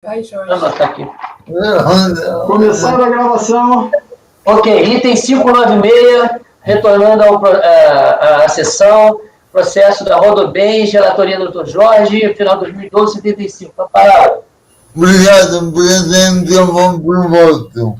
Vai, Jorge. Vamos botar aqui. Começando a gravação. Ok, item 596, retornando à sessão, processo da Rodobens, relatoria do Dr. Jorge, final de 2012, 75. Está parado. Obrigado, presidente. Vamos por voto.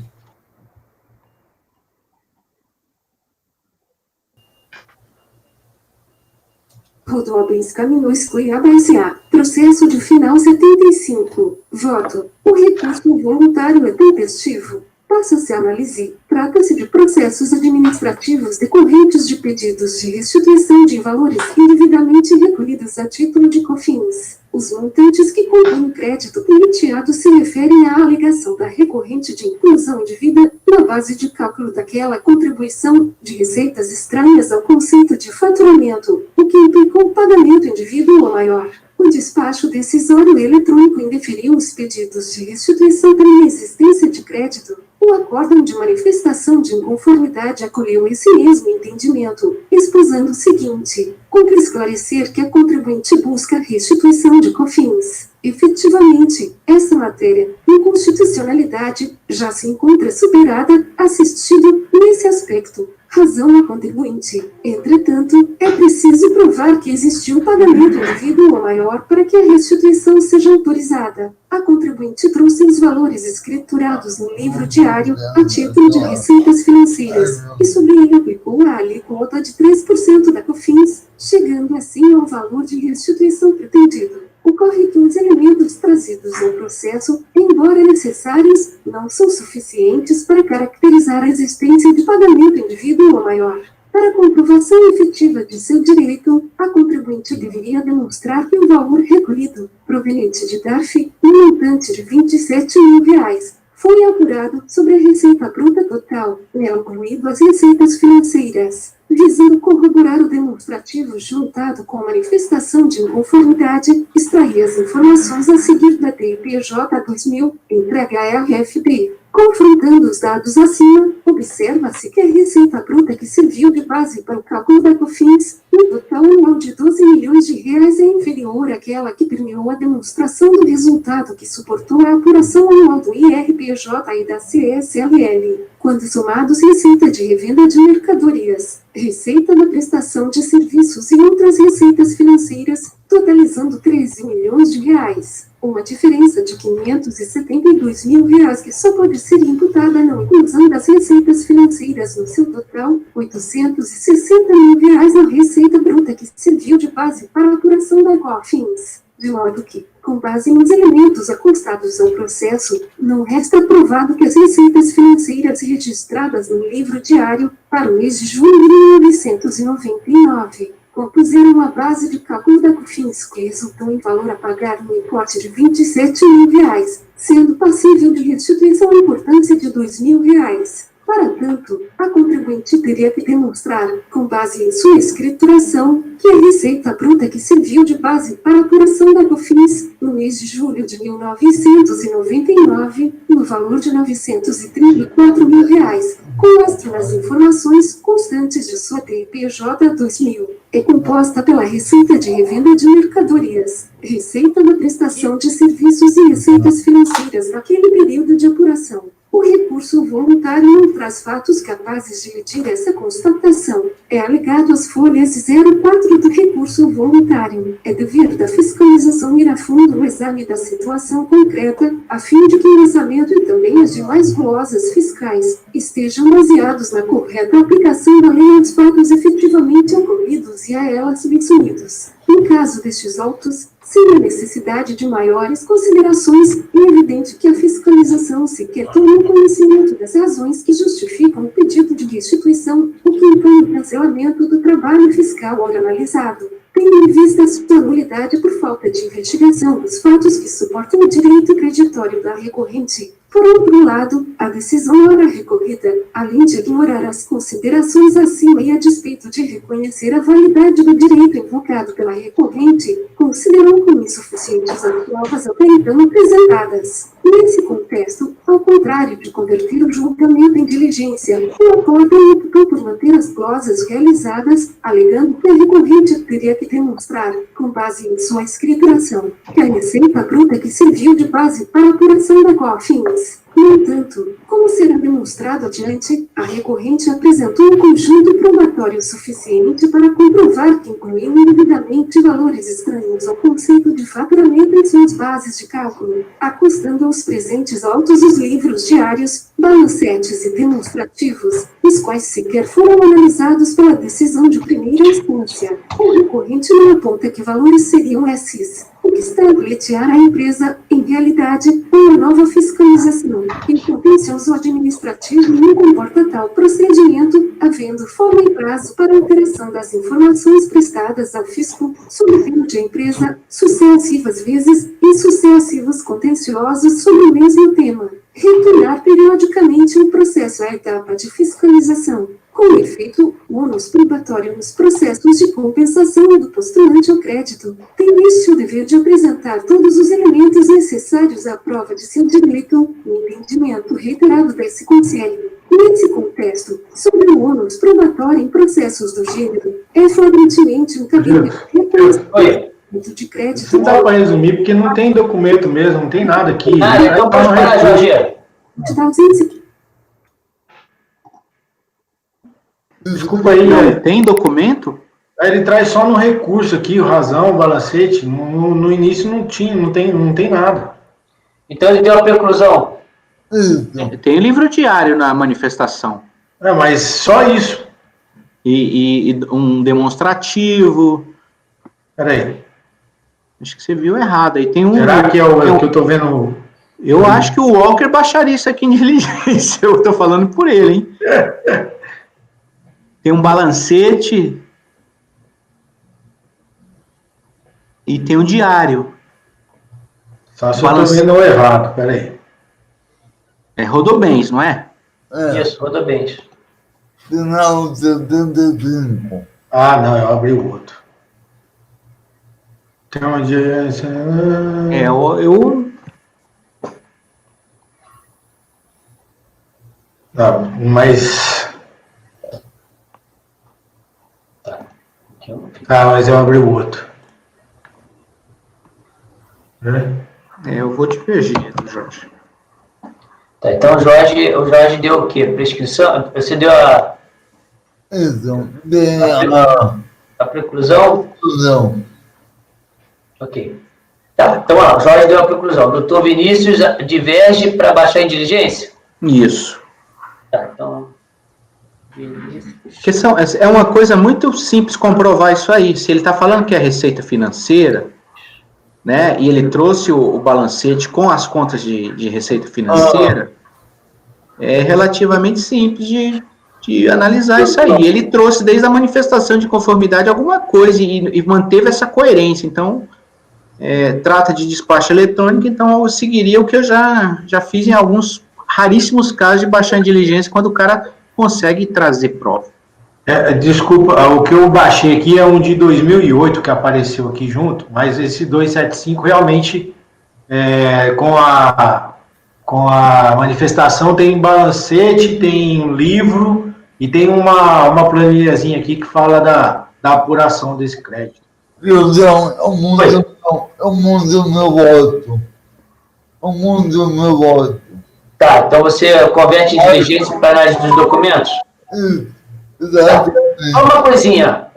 Rodobens Caminhões Cuiabá S.A. Processo de final 75. Voto. O recurso voluntário é tempestivo. Passa-se a análise. Trata-se de processos administrativos decorrentes de pedidos de restituição de valores indevidamente recolhidos a título de COFINS. Os montantes que compõem o crédito pleiteado se referem à alegação da recorrente de inclusão indevida na base de cálculo daquela contribuição de receitas estranhas ao conceito de faturamento, o que implicou o pagamento indevido ou maior. O despacho decisório eletrônico indeferiu os pedidos de restituição pela inexistência de crédito. O acórdão de manifestação de inconformidade acolheu esse mesmo entendimento, exposando o seguinte: cumpre esclarecer que a contribuinte busca a restituição de COFINS. Efetivamente, essa matéria, inconstitucionalidade, já se encontra superada, assistido, nesse aspecto, razão a contribuinte. Entretanto, é preciso provar que existiu pagamento indevido ou maior para que a restituição seja autorizada. A contribuinte trouxe os valores escriturados no livro diário a título de receitas financeiras e sobre ele aplicou a alíquota de 3% da COFINS, chegando assim ao valor de restituição pretendido. Ocorre que os elementos trazidos no processo, embora necessários, não são suficientes para caracterizar a existência de pagamento indevido ou maior. Para a comprovação efetiva de seu direito, a contribuinte deveria demonstrar que o valor recolhido, proveniente de DARF, um montante de R$ 27.000, foi apurado sobre a receita bruta total, incluído as receitas financeiras. Visando corroborar o demonstrativo juntado com a manifestação de inconformidade, extrair as informações a seguir da TIPJ 2000, entregue à RFP. Confrontando os dados acima, observa-se que a receita bruta que serviu de base para o cálculo da COFINS, no total anual de R$ 12 milhões, é inferior àquela que permitiu a demonstração do resultado que suportou a apuração anual do IRPJ e da CSLL, quando somados receita de revenda de mercadorias, receita da prestação de serviços e outras receitas financeiras, totalizando R$ 13 milhões. Uma diferença de R$ 572 mil que só pode ser imputada à não inclusão das receitas financeiras no seu total, R$ 860 mil na receita bruta que serviu de base para a apuração da COFINS. De modo que, com base nos elementos constados ao processo, não resta provado que as receitas financeiras registradas no livro diário para o mês de junho de 1999 compuseram a base de cálculo da COFINS, que resultou em valor a pagar no importe de R$ 27.000, sendo passível de restituição importância de R$ 2.000. Para tanto, a contribuinte teria que demonstrar, com base em sua escrituração, que a receita bruta que serviu de base para a apuração da COFINS no mês de julho de 1999, no valor de R$ 934 mil, com base nas informações constantes de sua TIPJ 2000, é composta pela receita de revenda de mercadorias, receita da prestação de serviços e receitas financeiras naquele período de apuração. O recurso voluntário não traz fatos capazes de medir essa constatação. É alegado às folhas 04 do recurso voluntário. É dever da fiscalização ir a fundo no exame da situação concreta, a fim de que o orçamento e também as demais glosas fiscais estejam baseados na correta aplicação da lei aos fatos efetivamente ocorridos e a ela subsumidos. Em caso destes autos, sem a necessidade de maiores considerações, é evidente que a fiscalização sequer tomou conhecimento das razões que justificam o pedido de restituição, o que impõe o cancelamento do trabalho fiscal ora analisado, tendo em vista a sua nulidade por falta de investigação dos fatos que suportam o direito creditório da recorrente. Por outro lado, a decisão ora recorrida, além de ignorar as considerações acima e a despeito de reconhecer a validade do direito invocado pela recorrente, considerou como insuficientes as provas até então apresentadas. Nesse contexto, ao contrário de converter o julgamento em diligência, o acórdão optou por manter as glosas realizadas, alegando que a recorrente teria que demonstrar, com base em sua escrituração, que a receita bruta que serviu de base para a apuração da COFINS. No entanto, como será demonstrado adiante, a recorrente apresentou um conjunto probatório suficiente para comprovar que incluiu indevidamente valores estranhos ao conceito de faturamento em suas bases de cálculo, acostando aos presentes autos os livros diários, balancetes e demonstrativos, os quais sequer foram analisados pela decisão de primeira instância. O recorrente não aponta que valores seriam esses, o que está a pleitear a empresa, em realidade, uma nova fiscalização, em contencioso administrativo não comporta tal procedimento, havendo forma e prazo para alteração das informações prestadas ao fisco, sob pena de a empresa, sucessivas vezes, e sucessivos contenciosos sobre o mesmo tema. Retornar periodicamente o processo à etapa de fiscalização. Com efeito, o ônus probatório nos processos de compensação do postulante ao crédito tem este o dever de apresentar todos os elementos necessários à prova de seu direito e entendimento reiterado desse conselho. Nesse contexto, sobre o ônus probatório em processos do gênero, é flagrantemente um cabelo reconhecimento de crédito. Não dá para resumir, porque não tem documento mesmo, não tem nada aqui. Então pode parar, Jorge. Da ausência. Desculpa aí, Tem documento? ele traz só no recurso aqui, o razão, o balancete. No início não tinha, não tem nada. Então ele deu a preclusão. Tem livro diário na manifestação. Mas só isso. E um demonstrativo. Peraí. Acho que você viu errado. Aí tem um. Será que é o que eu tô vendo? Eu acho que o Walker baixaria isso aqui em diligência. Eu tô falando por ele, hein? Tem um balancete. E tem um diário. Só se eu tô vendo errado, peraí. É Rodobens, não é? Isso, Rodobens. Final 75. Ah, não, eu abri o outro. Tem uma audiência. eu Não, mas. Mas eu abri o outro. eu vou divergir, Jorge. Tá, então o Jorge deu o quê? Prescrição? Você deu a preclusão? Não. Ok. Tá, então ó, o Jorge deu a preclusão. Doutor Vinícius diverge para baixar em diligência? Isso. Tá, então. Vinícius. Porque é uma coisa muito simples comprovar isso aí. Se ele está falando que é receita financeira, né, e ele trouxe o balancete com as contas de receita financeira, é relativamente simples de analisar isso aí. Ele trouxe desde a manifestação de conformidade alguma coisa e manteve essa coerência. Então, trata de despacho eletrônico, então eu seguiria o que eu já fiz em alguns raríssimos casos de baixar em diligência, quando o cara consegue trazer prova. Desculpa, o que eu baixei aqui é um de 2008 que apareceu aqui junto, mas esse 275 realmente, com a manifestação, tem balancete, tem um livro e tem uma planilhazinha aqui que fala da apuração desse crédito. Viozão, é o mundo do meu voto. É o mundo do meu voto. Tá, então você converte em diligência para análise dos documentos? Exato. Só uma coisinha,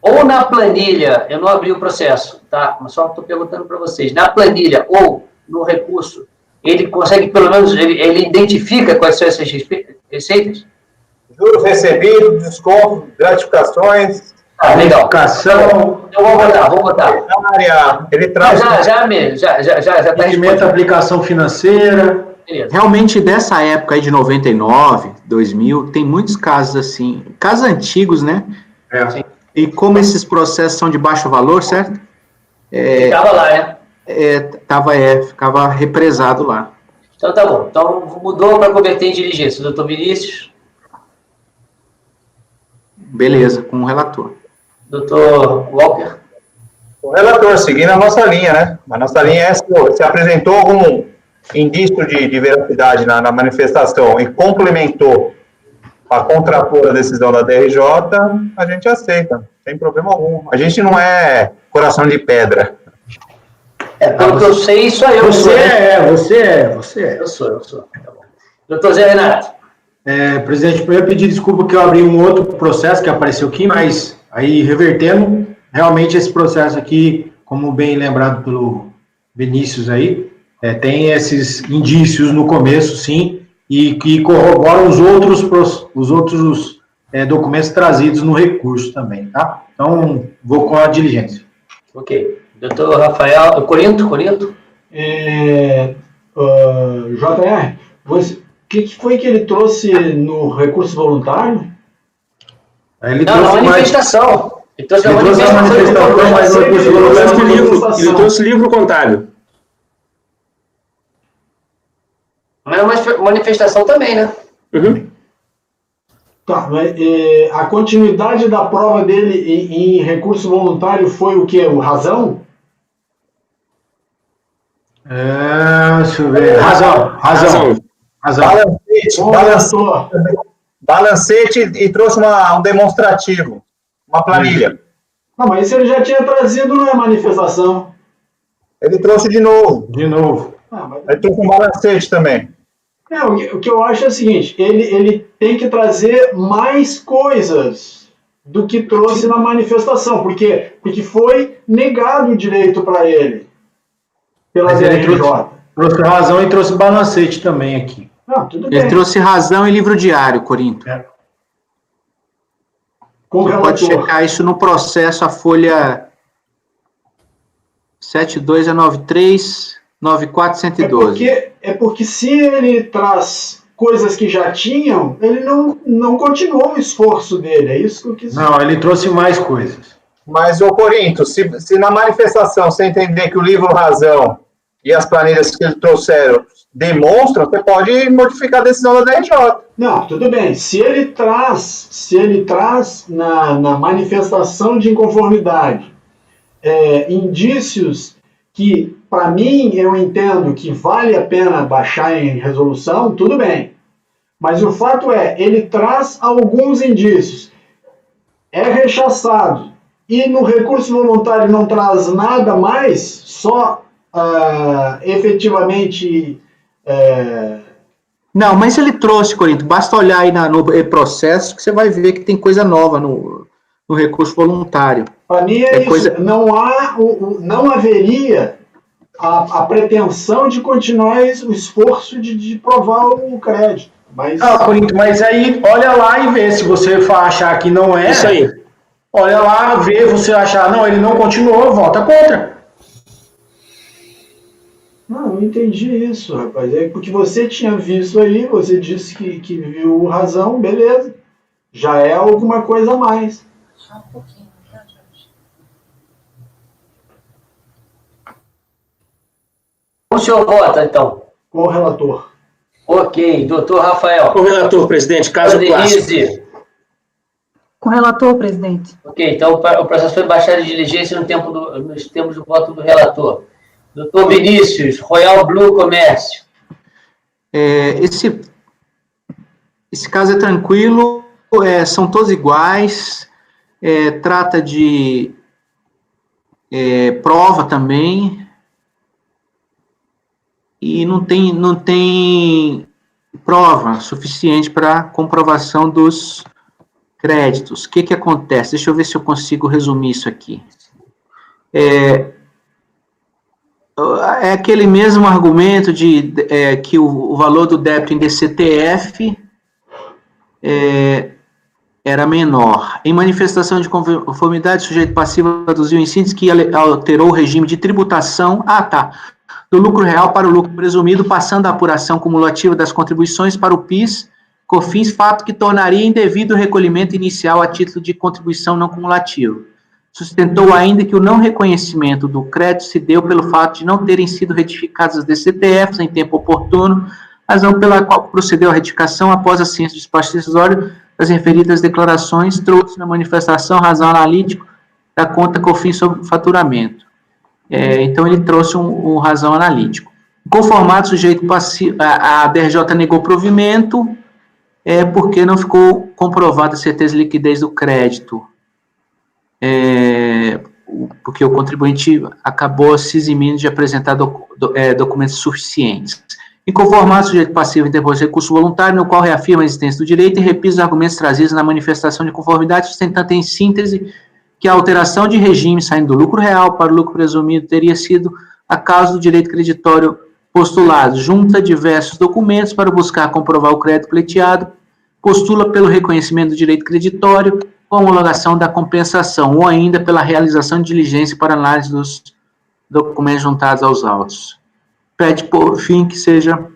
ou na planilha, eu não abri o processo, tá? Mas só estou perguntando para vocês, na planilha ou no recurso, ele consegue, pelo menos, ele identifica quais são essas receitas? Juros recebidos, desconto, gratificações. Legal. Educação. Então vamos botar. Ele traz. Já está Rendimento, aplicação financeira. Beleza. Realmente, dessa época aí de 99, 2000, tem muitos casos assim, casos antigos, né? E como esses processos são de baixo valor, certo? Estava lá, né? Ficava represado lá. Então tá bom. Então mudou para converter em diligência. Doutor Vinícius? Beleza, com o relator. Doutor Walker? O relator, seguindo a nossa linha, né? A nossa linha é se apresentou algum indício de veracidade na manifestação e complementou a contrapor a decisão da DRJ, a gente aceita, sem problema algum. A gente não é coração de pedra. Pelo que eu sei, só eu sou. Você é. Eu sou. Tá bom. Doutor Zé Renato. Presidente, primeiro pedir desculpa que eu abri um outro processo que apareceu aqui, mas aí revertendo, realmente esse processo aqui, como bem lembrado pelo Vinícius aí, tem esses indícios no começo, sim, e que corroboram os outros documentos trazidos no recurso também, tá? Então, vou com a diligência. Ok. Doutor Rafael, Corinto? JR, o que foi que ele trouxe no recurso voluntário? Ele Não, a manifestação. Ele trouxe a manifestação, mas no recurso voluntário ele trouxe livro contábil. Mas a manifestação também, né? Uhum. Tá, mas a continuidade da prova dele em recurso voluntário foi o quê? O razão? Deixa eu ver. Razão. Balancete e trouxe um demonstrativo, uma planilha. Não, mas isso ele já tinha trazido na manifestação. Ele trouxe de novo. Mas... Ele trouxe um balancete também. O que eu acho é o seguinte, ele tem que trazer mais coisas do que trouxe na manifestação, porque foi negado o direito para ele pela DRJ. Trouxe razão e trouxe balancete também aqui. Não, tudo bem. Ele trouxe razão e livro diário, Corinto. Você pode checar isso no processo, a folha 72 a 93, 94, 112. É porque se ele traz coisas que já tinham, ele não continuou o esforço dele, é isso que eu quis dizer. Não, ele trouxe mais coisas. Mas, Corinto, se na manifestação você entender que o livro Razão e as planilhas que ele trouxeram demonstram, você pode modificar a decisão da DRJ. Não, tudo bem. Se ele traz na manifestação de inconformidade indícios que, para mim, eu entendo que vale a pena baixar em resolução, tudo bem. Mas o fato ele traz alguns indícios, é rechaçado, e no recurso voluntário não traz nada mais, só efetivamente... Não, mas ele trouxe, Corinto, basta olhar aí no processo que você vai ver que tem coisa nova no recurso voluntário. Para mim isso, não haveria a pretensão de continuar o esforço de provar o crédito. Mas... Corinto, mas aí olha lá e vê, se você achar que não é, isso aí. Olha lá, vê, você achar, não, ele não continuou, volta contra. Não, eu entendi isso, rapaz. É porque você tinha visto aí, você disse que viu razão, beleza. Já é alguma coisa a mais. Só um pouquinho, tá, Jorge? O senhor vota, então? Com o relator. Ok. Doutor Rafael. Com o relator, presidente, caso clássico. Com o relator, presidente. Ok, então o processo foi baixado de diligência nos termos do voto do relator. Doutor Vinícius, Royal Blue Comércio. Esse caso é tranquilo, são todos iguais, trata de prova também, e não tem prova suficiente para comprovação dos créditos. O que acontece? Deixa eu ver se eu consigo resumir isso aqui. É aquele mesmo argumento de que o valor do débito em DCTF era menor. Em manifestação de conformidade, o sujeito passivo aduziu em síntese que alterou o regime de tributação do lucro real para o lucro presumido, passando a apuração cumulativa das contribuições para o PIS, COFINS, fato que tornaria indevido o recolhimento inicial a título de contribuição não cumulativa. Sustentou ainda que o não reconhecimento do crédito se deu pelo fato de não terem sido retificadas as DCTFs em tempo oportuno, razão pela qual procedeu à retificação após a ciência do despacho decisório das referidas declarações, trouxe na manifestação razão analítico da conta COFINS sobre faturamento. Então, ele trouxe um razão analítico. Conformado, o sujeito passivo, a DRJ negou provimento, porque não ficou comprovada a certeza de liquidez do crédito. Porque o contribuinte acabou se eximindo de apresentar documentos suficientes. Inconformado, o sujeito passivo interpôs recurso voluntário, no qual reafirma a existência do direito e repisa os argumentos trazidos na manifestação de conformidade, sustentando em síntese que a alteração de regime saindo do lucro real para o lucro presumido teria sido a causa do direito creditório postulado, junta diversos documentos para buscar comprovar o crédito pleiteado, postula pelo reconhecimento do direito creditório, com homologação da compensação, ou ainda pela realização de diligência para análise dos documentos juntados aos autos. Pede, por fim, que seja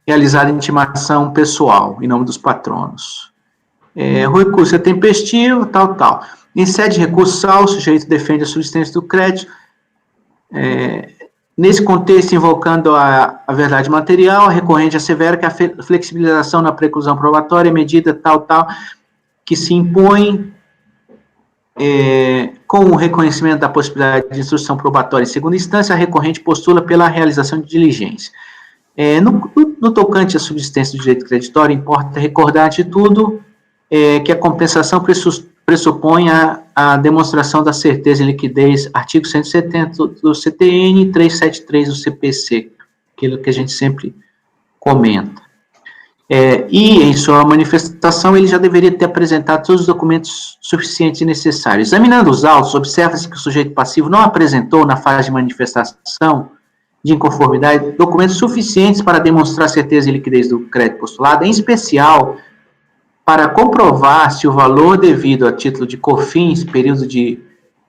realizada intimação pessoal, em nome dos patronos. O recurso é tempestivo, tal. Em sede recursal, o sujeito defende a subsistência do crédito. Nesse contexto, invocando a verdade material, a recorrente assevera que a flexibilização na preclusão probatória é medida tal, que se impõe com o reconhecimento da possibilidade de instrução probatória em segunda instância, a recorrente postula pela realização de diligência. No tocante à subsistência do direito creditório, importa recordar, de tudo, que a compensação pressupõe a demonstração da certeza em liquidez, artigo 170 do CTN e 373 do CPC, aquilo que a gente sempre comenta. E, em sua manifestação, ele já deveria ter apresentado todos os documentos suficientes e necessários. Examinando os autos, observa-se que o sujeito passivo não apresentou, na fase de manifestação de inconformidade, documentos suficientes para demonstrar a certeza e liquidez do crédito postulado, em especial para comprovar se o valor devido a título de COFINS, período de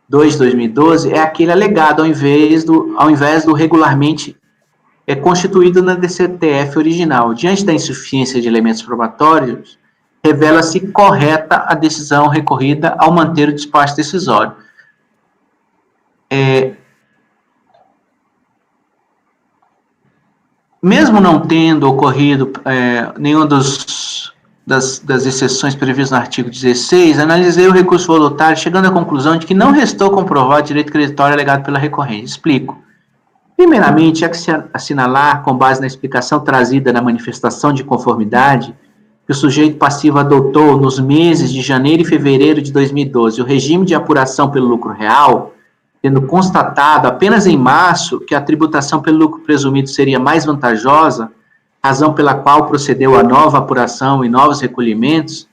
2 de 2012, é aquele alegado, ao invés do regularmente constituído na DCTF original. Diante da insuficiência de elementos probatórios, revela-se correta a decisão recorrida ao manter o despacho decisório. Mesmo não tendo ocorrido nenhuma das exceções previstas no artigo 16, analisei o recurso voluntário, chegando à conclusão de que não restou comprovado o direito creditório alegado pela recorrente. Explico. Primeiramente, há que se assinalar, com base na explicação trazida na manifestação de conformidade, que o sujeito passivo adotou, nos meses de janeiro e fevereiro de 2012, o regime de apuração pelo lucro real, tendo constatado apenas em março que a tributação pelo lucro presumido seria mais vantajosa, razão pela qual procedeu a nova apuração e novos recolhimentos.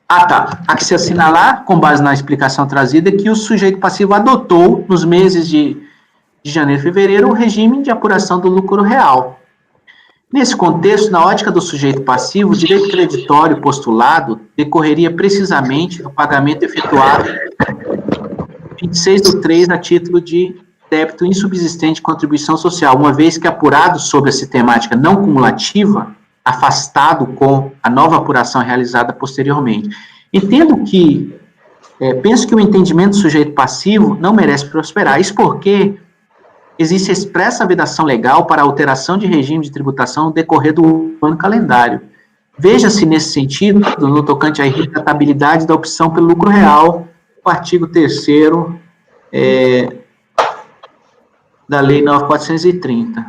Há que se assinalar, com base na explicação trazida, que o sujeito passivo adotou, nos meses de janeiro e fevereiro, o regime de apuração do lucro real. Nesse contexto, na ótica do sujeito passivo, o direito creditório postulado decorreria precisamente do pagamento efetuado 26/3 a título de débito insubsistente de contribuição social, uma vez que apurado sobre essa temática não cumulativa, afastado com a nova apuração realizada posteriormente. Penso que o entendimento do sujeito passivo não merece prosperar, isso porque existe expressa vedação legal para a alteração de regime de tributação no decorrer do ano calendário. Veja-se nesse sentido, no tocante à irretabilidade da opção pelo lucro real, o artigo 3º da Lei 9.430.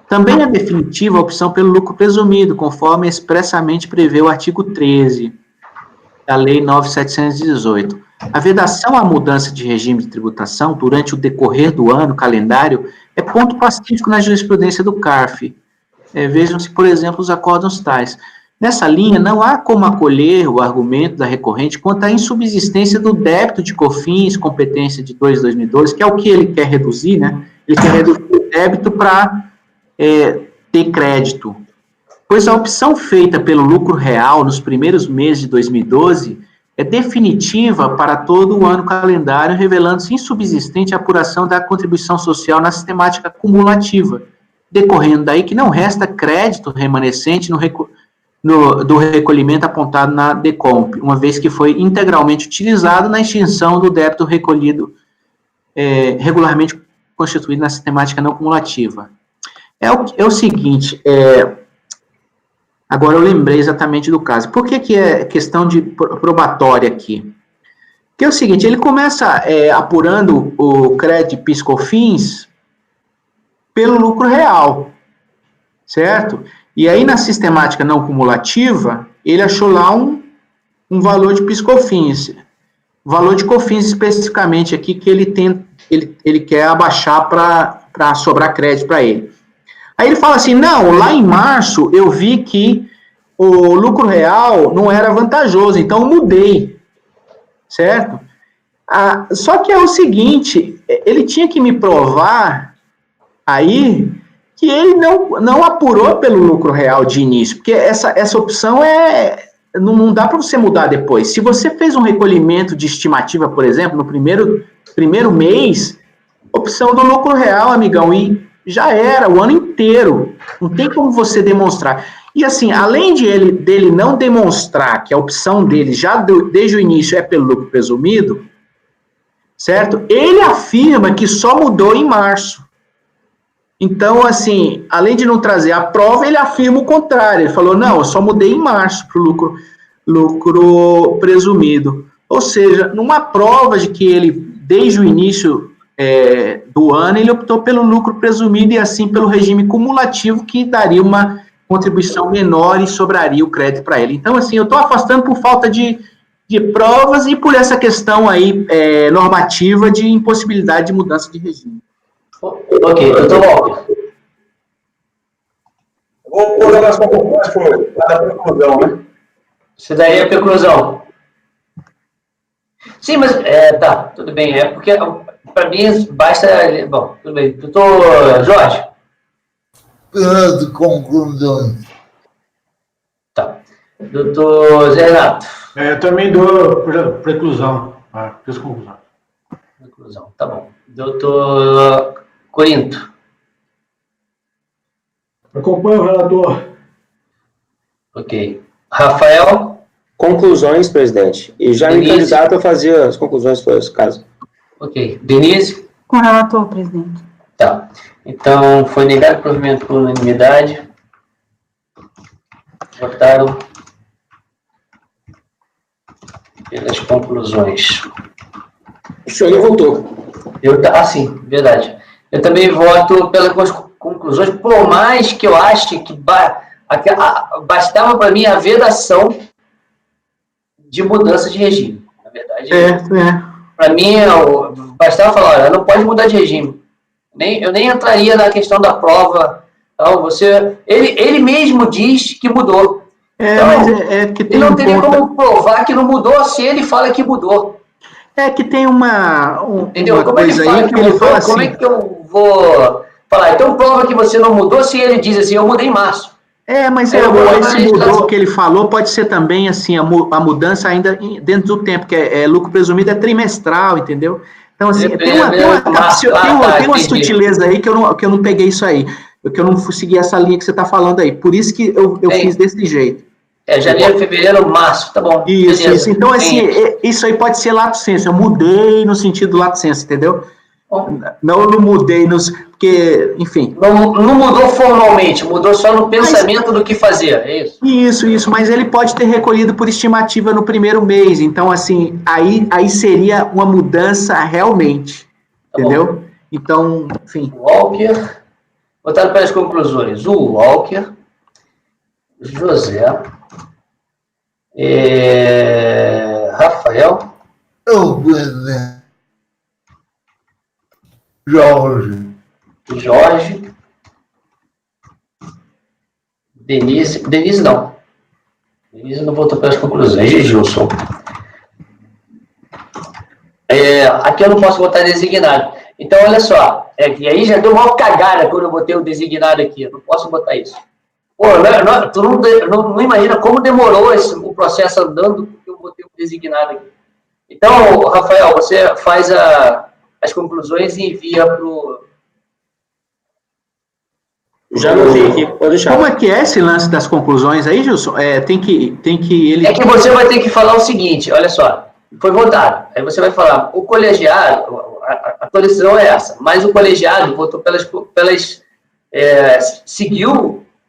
Também é definitiva a opção pelo lucro presumido, conforme expressamente prevê o artigo 13 da Lei 9.718. A vedação à mudança de regime de tributação durante o decorrer do ano calendário é ponto pacífico na jurisprudência do CARF. Vejam-se, por exemplo, os acórdãos tais. Nessa linha, não há como acolher o argumento da recorrente quanto à insubsistência do débito de COFINS, competência de 2 de 2012, que é o que ele quer reduzir, né? Ele quer reduzir o débito para ter crédito. Pois a opção feita pelo lucro real nos primeiros meses de 2012 é definitiva para todo o ano calendário, revelando-se insubsistente a apuração da contribuição social na sistemática cumulativa, decorrendo daí que não resta crédito remanescente do recolhimento apontado na DECOMP, uma vez que foi integralmente utilizado na extinção do débito recolhido regularmente constituído na sistemática não cumulativa. É o seguinte, agora eu lembrei exatamente do caso. Por que é questão de probatória aqui? Que é o seguinte, ele começa apurando o crédito PIS/COFINS pelo lucro real, certo? E aí, na sistemática não cumulativa, ele achou lá um valor de PIS/COFINS. Valor de COFINS especificamente aqui que ele quer abaixar para sobrar crédito para ele. Aí ele fala assim, não, lá em março eu vi que o lucro real não era vantajoso, então eu mudei, certo? Só que é o seguinte, ele tinha que me provar aí que ele não apurou pelo lucro real de início, porque essa opção não dá para você mudar depois. Se você fez um recolhimento de estimativa, por exemplo, no primeiro mês, opção do lucro real, amigão, e já era, o ano inteiro. Não tem como você demonstrar. E assim, além dele não demonstrar que a opção dele já desde o início é pelo lucro presumido, certo? Ele afirma que só mudou em março. Então, assim, além de não trazer a prova, ele afirma o contrário. Ele falou, não, eu só mudei em março para o lucro presumido. Ou seja, numa prova de que ele, desde o início do ano, ele optou pelo lucro presumido e assim pelo regime cumulativo, que daria uma contribuição menor e sobraria o crédito para ele. Então, assim, eu estou afastando por falta de provas e por essa questão aí normativa de impossibilidade de mudança de regime. Ok, doutor Walker. Vou colocar as conclusões para a conclusão, né? Você daria a conclusão? Sim, mas tá, tudo bem. É porque para mim basta. Bom, tudo bem. Doutor Jorge? Pelas conclusões. Tá. Doutor Zé Renato? Eu também dou preclusão. Conclusão. Conclusão, tá bom. Doutor Corinto? Acompanho o relator. Ok. Rafael? Conclusões, presidente. E já me candidato a fazer as conclusões para esse caso. Ok. Denise? Com o relator, presidente. Tá. Então, foi negado o provimento por unanimidade. Votaram pelas conclusões. O senhor não votou. Sim, verdade. Eu também voto pelas conclusões, por mais que eu ache que bastava para mim a vedação de mudança de regime. Na verdade, para mim, bastava falar, olha, não pode mudar de regime. Eu nem entraria na questão da prova. Então, ele mesmo diz que mudou. Então, Mas que tem ele não teria como provar que não mudou se ele fala que mudou. É que tem uma Entendeu? Como coisa aí que ele fala assim... Como é que eu vou falar? Então prova que você não mudou se ele diz assim, eu mudei em março. Mas esse mudou que ele falou pode ser também assim, a mudança ainda dentro do tempo, que lucro presumido é trimestral, entendeu? Então, assim, tem uma sutileza aí que eu não peguei isso aí, que eu não segui essa linha que você está falando aí. Por isso que eu fiz desse jeito. Janeiro, fevereiro, março, tá bom. Isso. Então, assim, isso aí pode ser lato sensu. Eu mudei no sentido lato sensu, entendeu? Não mudei porque, enfim. Não mudou formalmente, mudou só no pensamento do que fazer, é isso? Isso, mas ele pode ter recolhido por estimativa no primeiro mês. Então, assim, aí seria uma mudança realmente, entendeu? Bom. Então, enfim. Walker, votaram pelas conclusões. O Walker, José, Rafael, Jorge, Denise não. Denise não votou pelas conclusões. Gilson. Aqui eu não posso votar designado. Então, olha só. E aí já deu uma cagada quando eu botei o designado aqui. Eu não posso botar isso. Pô, tu não imagina como demorou o processo andando que eu botei o designado aqui. Então, Rafael, você faz as conclusões e envia para o... Já não vi aqui, pode deixar. Como é que é esse lance das conclusões aí, Gilson? Tem que ele... É que você vai ter que falar o seguinte, olha só, foi votado, aí você vai falar, o colegiado, a decisão é essa, mas o colegiado votou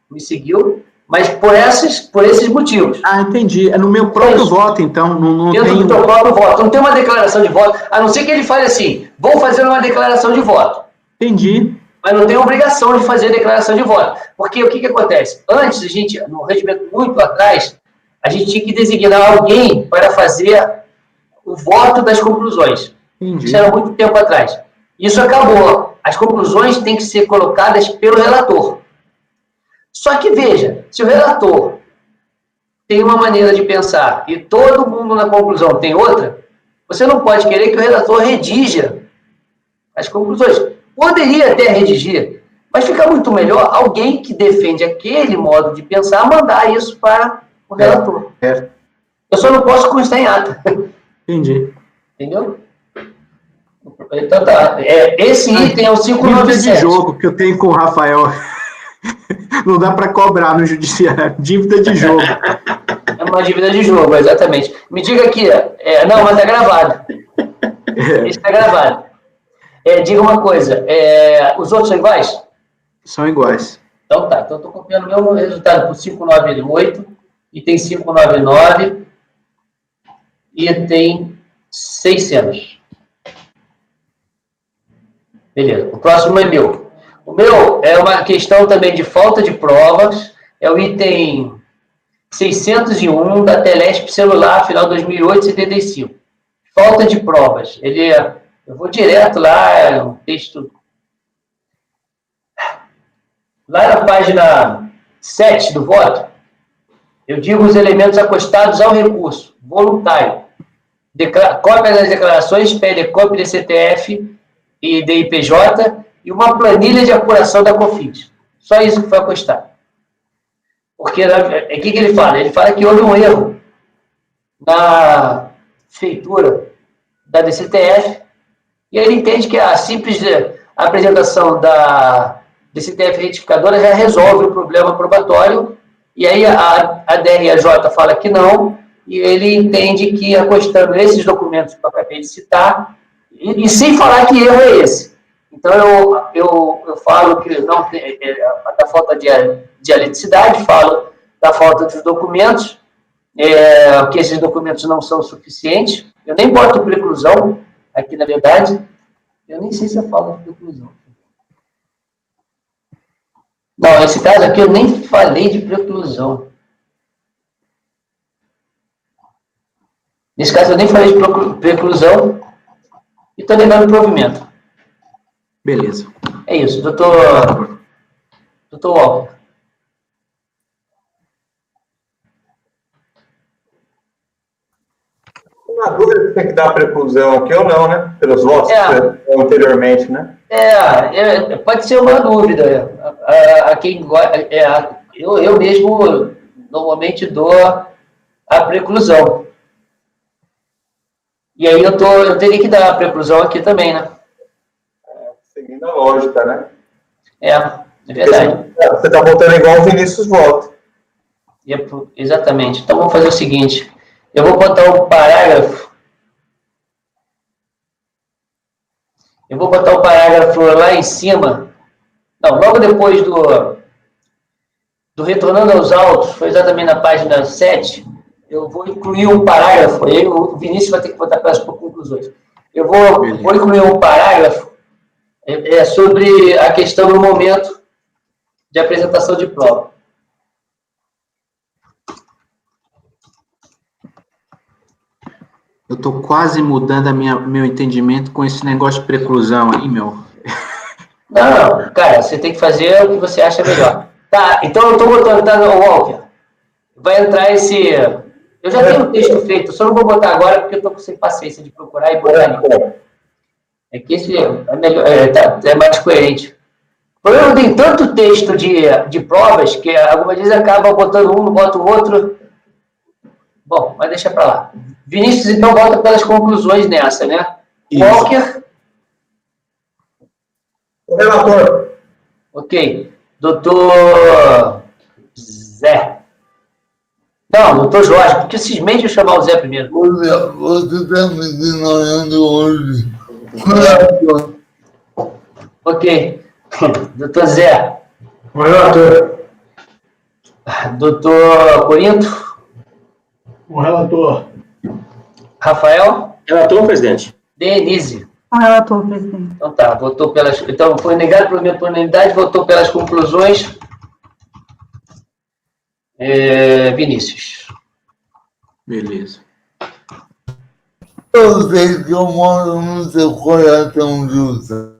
me seguiu, Mas por esses motivos. Ah, entendi. É no meu próprio voto, então. Não Dentro tem... do teu próprio voto. Não tem uma declaração de voto, a não ser que ele fale assim, vou fazer uma declaração de voto. Entendi. Mas não tem obrigação de fazer declaração de voto. Porque o que acontece? Antes, no regimento muito atrás, a gente tinha que designar alguém para fazer o voto das conclusões. Entendi. Isso era muito tempo atrás. Isso acabou. As conclusões têm que ser colocadas pelo relator. Só que, veja, se o relator tem uma maneira de pensar e todo mundo na conclusão tem outra, você não pode querer que o relator redija as conclusões. Poderia até redigir, mas fica muito melhor alguém que defende aquele modo de pensar mandar isso para o relator. Eu só não posso constar em ata. Entendi. Entendeu? Então tá. Esse item é o 597. Dívida de jogo que eu tenho com o Rafael. Não dá para cobrar no judiciário. Dívida de jogo. É uma dívida de jogo, exatamente. Me diga aqui. Não, mas tá gravado. Isso tá gravado. Diga uma coisa. Os outros são iguais? São iguais. Então tá. Então eu tô copiando o meu resultado por 598. E tem 599. E tem 600. Beleza. O próximo é meu. O meu é uma questão também de falta de provas, é o item 601 da Telesp celular, final 2008-75. Falta de provas. Eu vou direto lá, é um texto... Lá na página 7 do voto, eu digo os elementos acostados ao recurso, voluntário. Cópia das declarações, pede cópia de CTF e DIPJ, e uma planilha de apuração da COFINS. Só isso que foi acostado. Porque, o que ele fala? Ele fala que houve um erro na feitura da DCTF, e ele entende que a simples apresentação da DCTF retificadora já resolve o problema probatório, e aí a DRJ fala que não, e ele entende que, acostando esses documentos que eu acabei de citar, e sem falar que erro é esse. Então, eu falo que não tem, da falta de dialeticidade, falo da falta dos documentos, que esses documentos não são suficientes. Eu nem boto preclusão aqui, na verdade. Eu nem sei se eu falo de preclusão. Não, nesse caso aqui eu nem falei de preclusão. Nesse caso eu nem falei de preclusão e estou negando o provimento. Beleza. É isso, doutor Walker. Na dúvida, tem que dar preclusão aqui ou não, né? Pelos votos anteriormente, né? Pode ser uma dúvida. A quem eu mesmo normalmente dou a preclusão. E aí eu teria que dar a preclusão aqui também, né? Seguindo a lógica, né? É verdade. Você está votando igual o Vinícius vota. Exatamente. Então vamos fazer o seguinte. Eu vou botar o parágrafo. Eu vou botar o parágrafo lá em cima. Não, logo depois do retornando aos autos, foi exatamente na página 7, eu vou incluir um parágrafo, aí o Vinícius vai ter que botar pelas conclusões. Eu vou incluir um parágrafo sobre a questão do momento de apresentação de prova. Eu estou quase mudando meu entendimento com esse negócio de preclusão aí, meu. Não, cara, você tem que fazer o que você acha melhor. Tá, então eu estou botando, tá, Walker? Vai entrar esse... Eu já tenho o texto feito, só não vou botar agora porque eu estou sem paciência de procurar e botar ali. É que esse é melhor, é mais coerente. O problema tem tanto texto de provas que algumas vezes acaba botando um, bota o outro. Bom, mas deixa para lá. Vinícius, então, volta pelas conclusões nessa, né? Isso. Walker. O relator. Ok. Doutor Zé. Não, doutor Jorge, porque cismei de chamar o Zé primeiro. Você está me ignorando hoje. Ok. Doutor Zé. O relator. Doutor Corinto? O relator. Rafael? Relator, presidente. Denise? Com relator, presidente. Então tá, votou pelas... Então, foi negado por unanimidade, votou pelas conclusões. Vinícius. Beleza. Eu sei que eu moro no seu coração, Justa.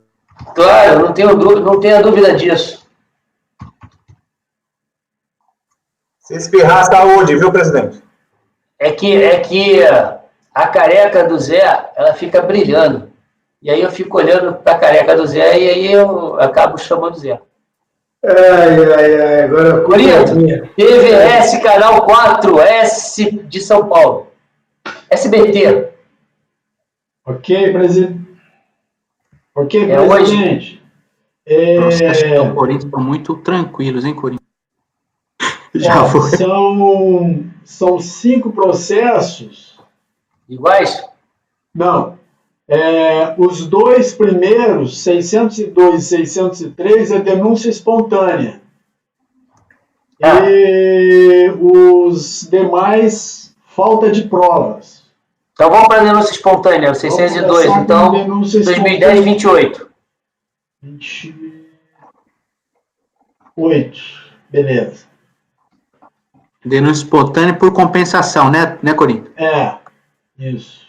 Claro, não tenho dúvida disso. Se espirrar, saúde, viu, presidente? É que a careca do Zé, ela fica brilhando. E aí eu fico olhando para a careca do Zé e aí eu acabo chamando Zé. Agora... Corinto, TVS, Canal 4, S de São Paulo. SBT. Ok, presidente. Ok, É presidente. Os processos do Corinthians estão muito tranquilos, hein, Corinthians? Já foi. São 5 processos. Iguais? Não. Os 2 primeiros, 602 e 603, é denúncia espontânea. E os demais, falta de provas. Então vamos para a denúncia espontânea, 602. Então, 2010, 28. 28. Beleza. Denúncia espontânea por compensação, né, Corinthians? Isso.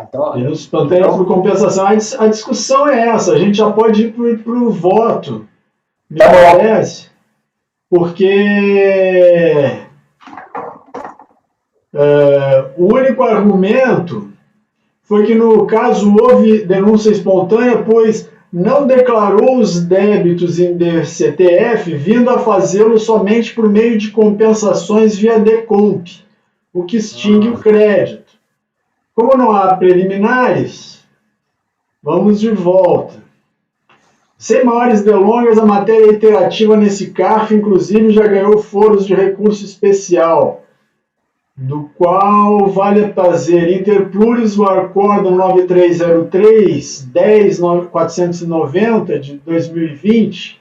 Então, Denúncia espontânea por compensação. A discussão é essa. A gente já pode ir para o voto. Me parece. Porque o único argumento foi que, no caso, houve denúncia espontânea, pois não declarou os débitos em DCTF, vindo a fazê-lo somente por meio de compensações via DECOMP, o que extingue o crédito. Como não há preliminares, vamos de volta. Sem maiores delongas, a matéria iterativa nesse CARF, inclusive, já ganhou foros de recurso especial, do qual vale fazer interplures o Acórdão 9303-10.490 de 2020.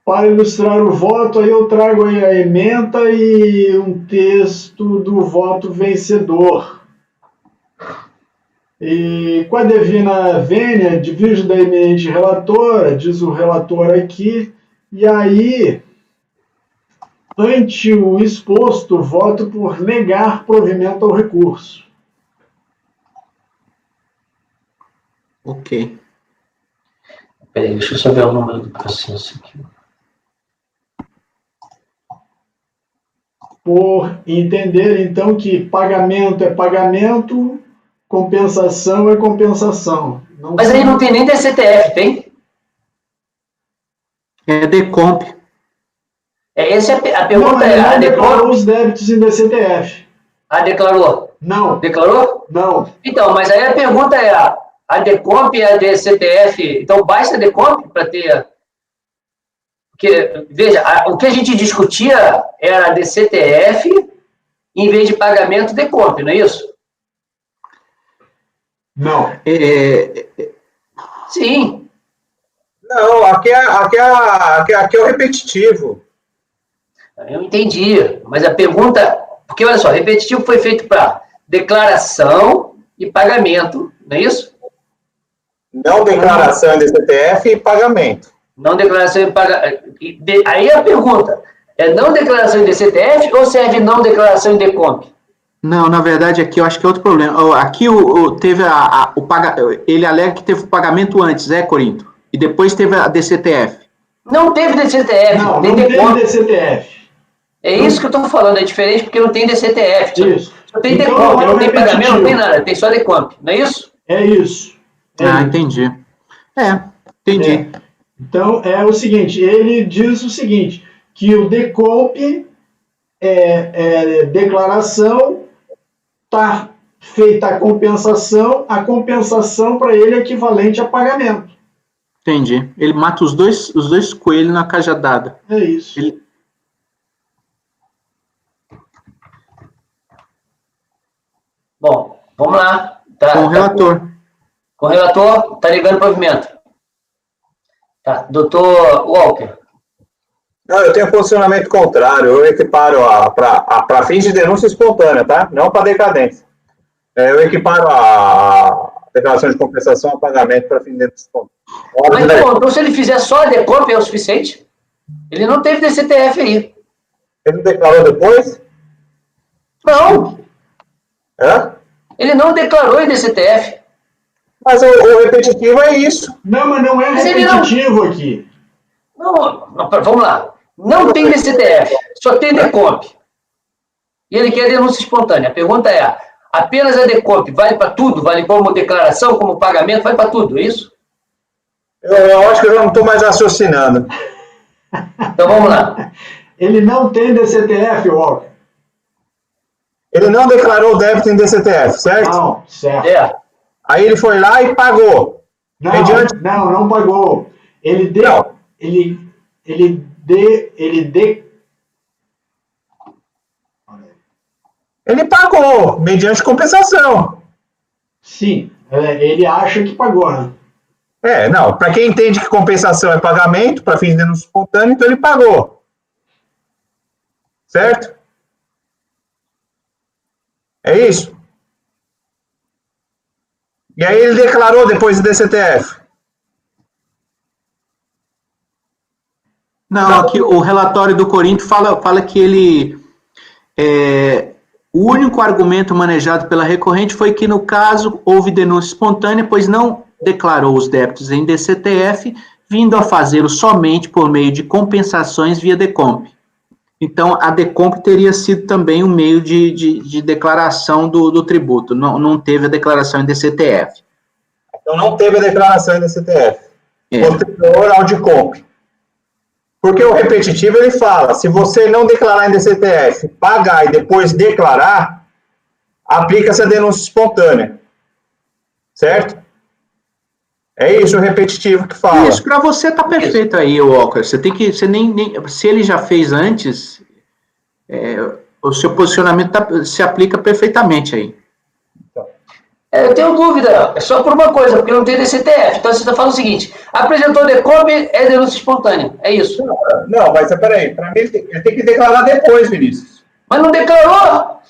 Para ilustrar o voto, aí eu trago aí a ementa e um texto do voto vencedor. E com a devina vênia, divirjo da eminente relatora, diz o relator aqui, e aí, ante o exposto, voto por negar provimento ao recurso. Ok. Peraí, deixa eu só ver o número do processo aqui. Por entender, então, que pagamento é pagamento, compensação é compensação. Mas aí não tem nem DCTF, tem? É DECOMP. Essa é a pergunta. Não, ele não declarou os débitos em DCTF. Declarou? Não. Declarou? Não. Então, mas aí a pergunta é, a DECOMP e a DCTF, então basta a DECOMP para ter... Porque, veja, o que a gente discutia era a DCTF em vez de pagamento DECOMP, não é isso? Não. Sim. Não, aqui é o repetitivo. Eu entendi, mas a pergunta... Porque, olha só, repetitivo foi feito para declaração e pagamento, não é isso? Não declaração em DCTF e pagamento. Não declaração e pagamento. Aí a pergunta, é não declaração em DCTF ou serve não declaração em DECOMP? Não, na verdade, aqui eu acho que é outro problema. Aqui teve ele alega que teve o pagamento antes, Corinto? E depois teve a DCTF. Não teve DCTF. Não teve DCTF. É isso que eu estou falando, é diferente porque não tem DCTF. Isso. Só tem DECOMP, não tem pagamento, não tem nada, tem só DECOMP, não é isso? É isso. Entendi. Entendi. Então, é o seguinte, ele diz o seguinte, que o DECOMP é declaração, está feita a compensação para ele é equivalente a pagamento. Entendi. Ele mata os dois coelhos na cajadada. É isso. Bom, vamos lá. Com o relator. Com o relator, está ligando o provimento. Tá, doutor Walker. Não, eu tenho posicionamento contrário. Eu equiparo para fins de denúncia espontânea, tá? Não para decadência. Eu equiparo a declaração de compensação a pagamento para fins de denúncia espontânea. Mas, então, se ele fizer só a DECOMP, é o suficiente? Ele não teve DCTF aí. Ele não declarou depois? Não. Hã? Ele não declarou em DCTF. Mas o repetitivo é isso. Não, mas não é Mas ele repetitivo aqui. Não, vamos lá. Não tem DCTF, só tem DECOMP. E ele quer denúncia espontânea. A pergunta é, apenas a DECOMP vale para tudo? Vale como declaração, como pagamento? Vale para tudo, é isso? Eu acho que eu já não estou mais raciocinando. Então vamos lá. Ele não tem DCTF, Walker. Ele não declarou o débito em DCTF, certo? Não, certo. É. Aí ele foi lá e pagou. Não, Mediante... não pagou. Ele deu... Não. Ele pagou, mediante compensação. Sim, ele acha que pagou, né? Não, para quem entende que compensação é pagamento, para fins de denúncia espontânea, então ele pagou. Certo? É isso? E aí ele declarou depois do DCTF. Não, aqui o relatório do Corinto fala que ele... o único argumento manejado pela recorrente foi que, no caso, houve denúncia espontânea, pois não declarou os débitos em DCTF, vindo a fazê-lo somente por meio de compensações via DECOMP. Então, a DECOMP teria sido também um meio de declaração do tributo, não teve a declaração em DCTF. Então, não teve a declaração em DCTF. Posterior ao DECOMP. Porque o repetitivo, ele fala, se você não declarar em DCTF, pagar e depois declarar, aplica-se a denúncia espontânea. Certo? É isso o repetitivo que fala. Isso, para você tá perfeito aí, Walker. Você tem que, se ele já fez antes, o seu posicionamento se aplica perfeitamente aí. Eu tenho dúvida, é só por uma coisa, porque não tem DCTF. Então você está falando o seguinte, apresentou DECOMP, é denúncia espontânea, é isso? Não, mas peraí, para mim ele tem que declarar depois, Vinícius. Mas não declarou?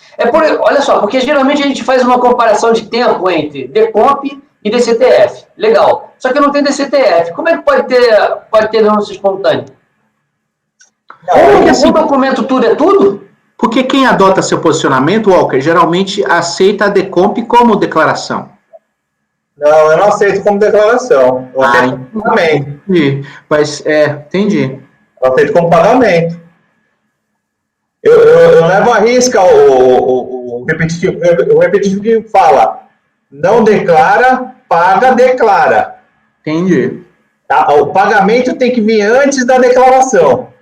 Olha só, porque geralmente a gente faz uma comparação de tempo entre DECOMP e DCTF. Legal. Só que não tem DCTF. Como é que pode ter denúncia espontânea? Assim, o documento tudo é tudo? Porque quem adota seu posicionamento, Walker, geralmente aceita a DECOMP como declaração. Não, eu não aceito como declaração. Eu aceito como pagamento. Mas, entendi. Eu aceito como pagamento. Eu levo à risca o repetitivo. O repetitivo que fala, não declara, paga, declara. Entendi. Tá? O pagamento tem que vir antes da declaração.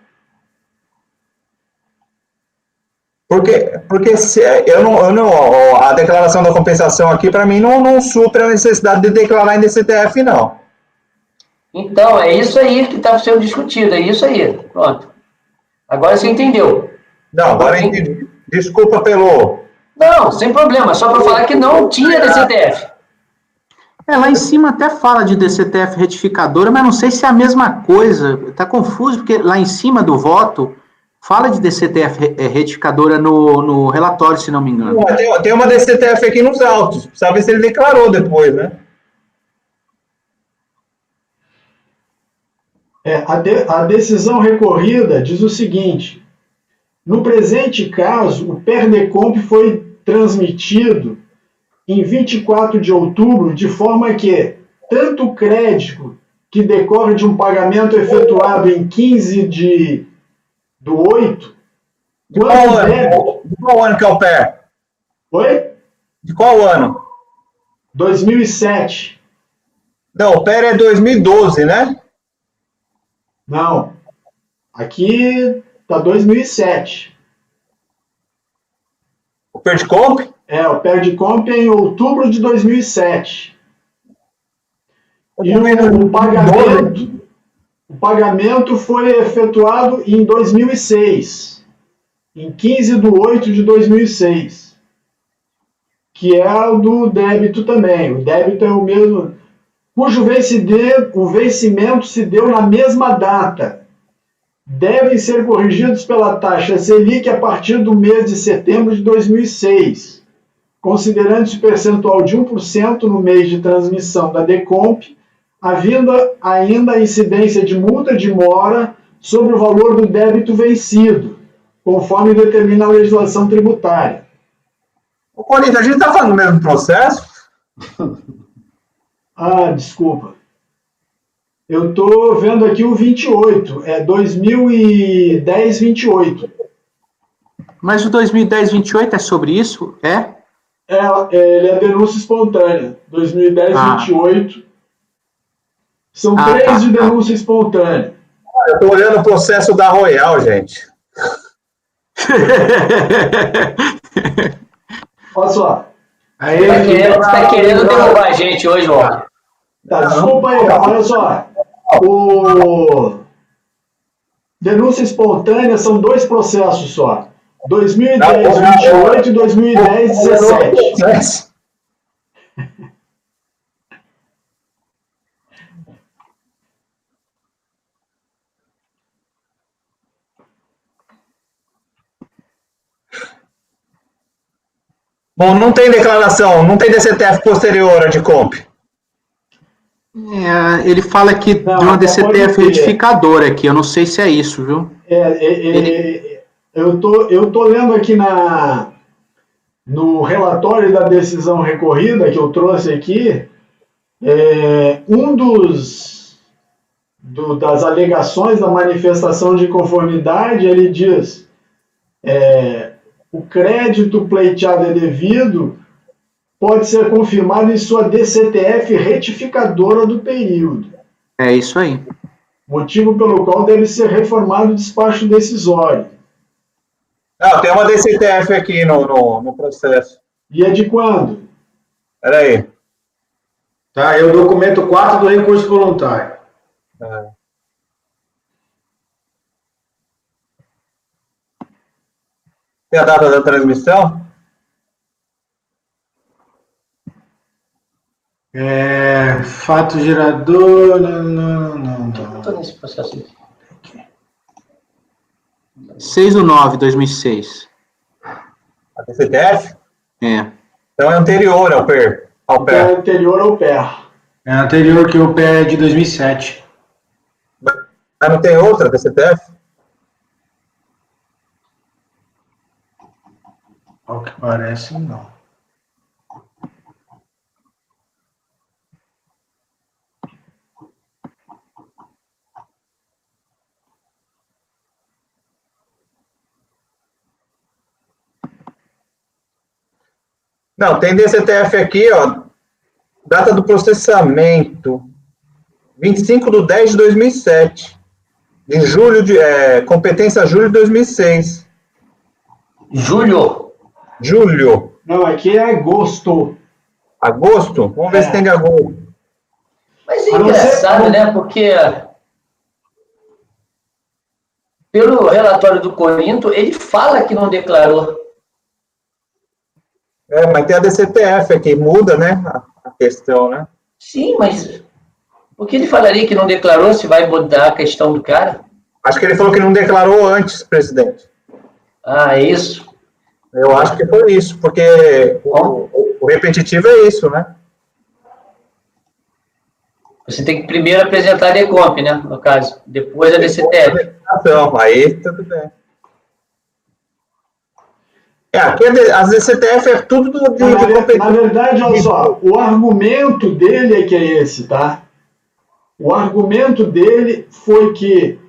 Porque a declaração da compensação aqui, para mim, não supre a necessidade de declarar em DCTF, não. Então, é isso aí que está sendo discutido, é isso aí. Pronto. Agora você entendeu. Não, agora eu entendi. Desculpa pelo... Não, sem problema, só para falar que não tinha DCTF. Lá em cima até fala de DCTF retificadora, mas não sei se é a mesma coisa. Está confuso, porque lá em cima do voto... Fala de DCTF retificadora no relatório, se não me engano. Tem uma DCTF aqui nos autos. Precisa ver se ele declarou depois, né? A decisão recorrida diz o seguinte: no presente caso, o PERDECOMP foi transmitido em 24 de outubro, de forma que tanto o crédito que decorre de um pagamento efetuado em 15 do 8, de qual ano que é o PER? Oi? De qual ano? 2007. Não, o PER é 2012, né? Não. Aqui tá 2007. O PERDECOMP? O PERDECOMP é em outubro de 2007. E o pagamento foi efetuado em 2006, em 15 de 8 de 2006, que é o do débito também. O débito é o mesmo, cujo o vencimento se deu na mesma data, devem ser corrigidos pela taxa Selic a partir do mês de setembro de 2006, considerando-se o percentual de 1% no mês de transmissão da DECOMP, havendo ainda a incidência de multa de mora sobre o valor do débito vencido, conforme determina a legislação tributária. Ô, Corinthians, a gente está falando do mesmo processo? Ah, desculpa. Eu estou vendo aqui o 28, é 2010-28. Mas o 2010-28 é sobre isso? É? Ele é denúncia espontânea, 2010-28. São 3 de denúncia espontânea. Eu estou olhando o processo da Royal, gente. Olha só. Aí, tá querendo derrubar a gente hoje, ó. Tá, desculpa aí, olha só. Denúncia espontânea são 2 processos só. 2010-28 e 2010-17. Bom, não tem declaração, não tem DCTF posterior a de comp. Ele fala aqui de uma DCTF retificadora aqui, eu não sei se é isso, viu? Eu tô lendo aqui no relatório da decisão recorrida que eu trouxe aqui, das alegações da manifestação de conformidade, ele diz o crédito pleiteado é devido, pode ser confirmado em sua DCTF retificadora do período. É isso aí. Motivo pelo qual deve ser reformado o despacho decisório. Tem uma DCTF aqui no processo. E é de quando? Espera aí. Tá, é o documento 4 do recurso voluntário. Tem a data da transmissão? Fato gerador. Não. Estou nesse processo aqui. 6/9/2006. A DCTF? É. Então é anterior ao PER. É anterior ao PER. É anterior que o PER é de 2007. Mas não tem outra DCTF? Ao que parece, não. Não, tem DCTF aqui, ó. Data do processamento. 25/10/2007. De julho competência julho de 2006. Julho? Julho. Não, aqui é agosto. Agosto? Vamos ver se tem de agosto. Mas é engraçado, né? Porque pelo relatório do Corinto, ele fala que não declarou. Mas tem a DCTF aqui, muda, né, a questão, né? Sim, mas por que ele falaria que não declarou se vai mudar a questão do cara? Acho que ele falou que não declarou antes, presidente. Ah, é isso? Eu acho que foi isso, porque o repetitivo é isso, né? Você tem que primeiro apresentar a DECOMP, né, no caso. Depois a DCTF. Então, aí tudo bem. Aqui as DCTF é tudo de competência. Na verdade, olha só, o argumento dele é que é esse, tá? O argumento dele foi que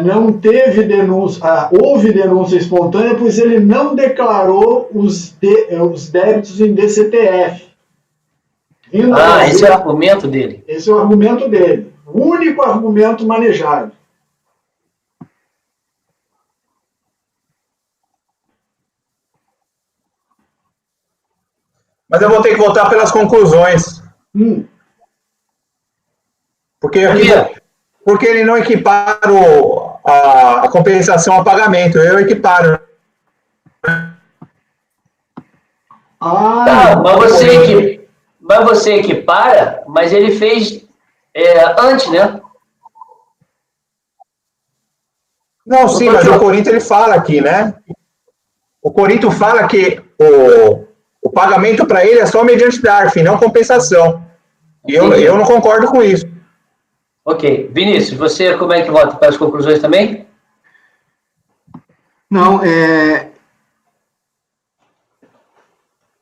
não teve denúncia, houve denúncia espontânea, pois ele não declarou os débitos em DCTF. Esse é o argumento dele? Esse é o argumento dele. O único argumento manejado. Mas eu vou ter que voltar pelas conclusões. Porque ele não equipara a compensação a pagamento. Eu equiparo. Mas você equipara, mas ele fez antes, né? Não, sim, mas o Corinthians ele fala aqui, né? O Corinthians fala que o pagamento para ele é só mediante DARF, não compensação. E eu não concordo com isso. Ok. Vinícius, você como é que vota para as conclusões também? Não,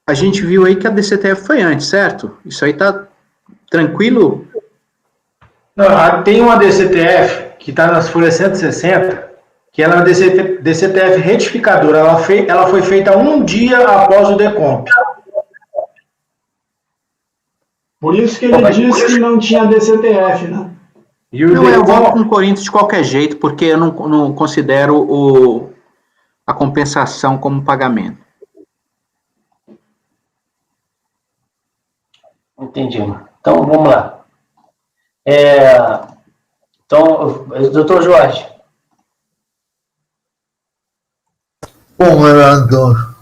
a gente viu aí que a DCTF foi antes, certo? Isso aí tá tranquilo? Não, tem uma DCTF que está nas folhas 160, que ela é uma DCTF retificadora. Ela foi feita um dia após o DECOMP. Por isso que ele disse que não tinha DCTF, né? E o Não, eu voto DECOMP, com o Corinthians de qualquer jeito, porque eu não considero a compensação como pagamento. Entendi. Então, vamos lá. Então, doutor Jorge. Bom, relator.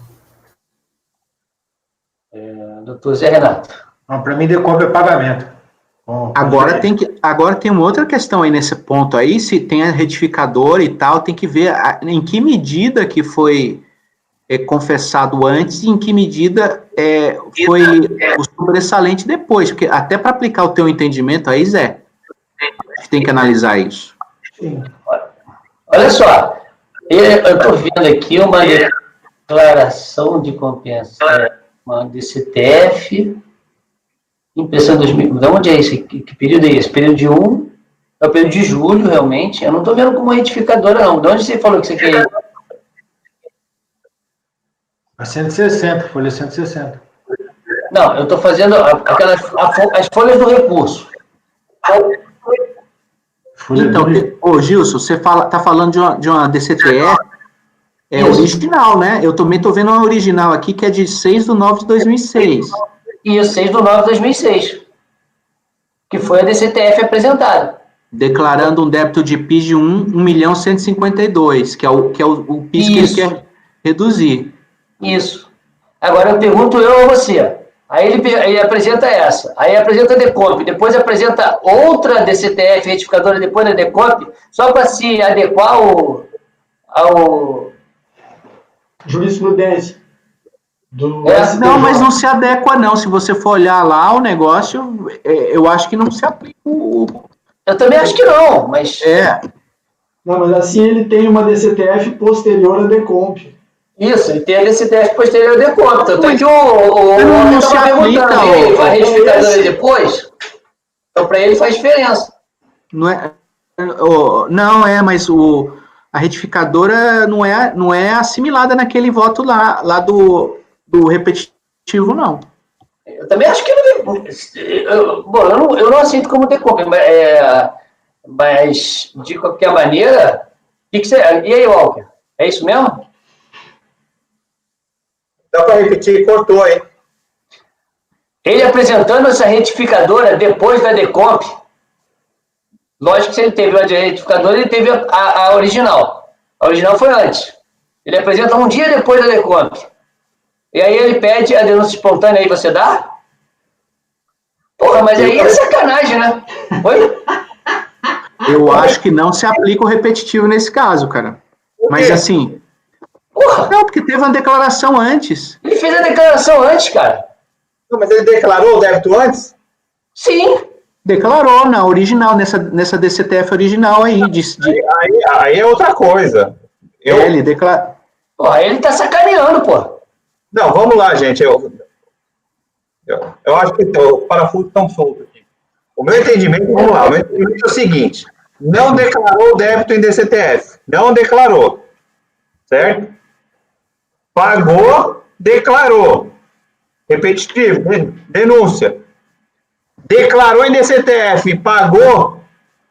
Doutor Zé Renato. para mim, DECOMP é pagamento. Bom, Agora tem uma outra questão aí nesse ponto aí, se tem a retificadora e tal, tem que ver em que medida que foi confessado antes e em que medida foi o sobressalente depois, porque até para aplicar o teu entendimento aí, Zé, a gente tem que analisar isso. sim. Olha só, eu estou vendo aqui uma declaração de compensação, uma DCTF, impressão 2000. De onde é esse? Que período é esse? Período de 1, é o período de julho, realmente. Eu não estou vendo como retificadora, não. De onde você falou que você quer? A 160, folha 160. Não, eu estou fazendo as folhas do recurso. Então, Gilson, você tá falando de uma DCTF original, né? Eu também estou vendo uma original aqui que é de 6/9/2006. Isso, 6/9/2006. Que foi a DCTF apresentada. Declarando um débito de PIS de 1.152.000, que é o PIS que ele quer reduzir. Isso. Agora eu pergunto a você. Aí ele apresenta essa. Aí apresenta a DECOMP. Depois apresenta outra DCTF retificadora depois da DECOMP, só para se adequar ao Jurisprudência. Não, mas não se adequa não. Se você for olhar lá o negócio, eu acho que não se aplica Eu também acho que não, mas... Não, mas assim ele tem uma DCTF posterior à DECOMP. Isso, ele tem a DCTF posterior à DECOMP. Tanto é que não se aplica a retificadora depois, então para ele faz diferença. Mas a retificadora não é assimilada naquele voto lá do repetitivo, não. Eu também acho que eu não aceito como DECOMP, mas de qualquer maneira, e aí, Walker? É isso mesmo? Dá para repetir, cortou, hein? Ele apresentando essa retificadora depois da DECOMP, lógico que se ele teve a retificadora, ele teve a original. A original foi antes. Ele apresenta um dia depois da DECOMP. E aí ele pede a denúncia espontânea, aí você dá? Porra, mas aí é sacanagem, né? Oi? Eu acho que não se aplica o repetitivo nesse caso, cara. Mas assim... Porra! Não, porque teve uma declaração antes. Ele fez a declaração antes, cara. Não, mas ele declarou o débito antes? Sim. Declarou na original, nessa DCTF original aí. Aí é outra coisa. Ele declarou. Porra, ele tá sacaneando, pô. Não, vamos lá, gente. Eu acho que o parafuso estão solto aqui. O meu entendimento, vamos lá, o meu entendimento é o seguinte: não declarou o débito em DCTF. Não declarou. Certo? Pagou, declarou. Repetitivo, denúncia. Declarou em DCTF, pagou,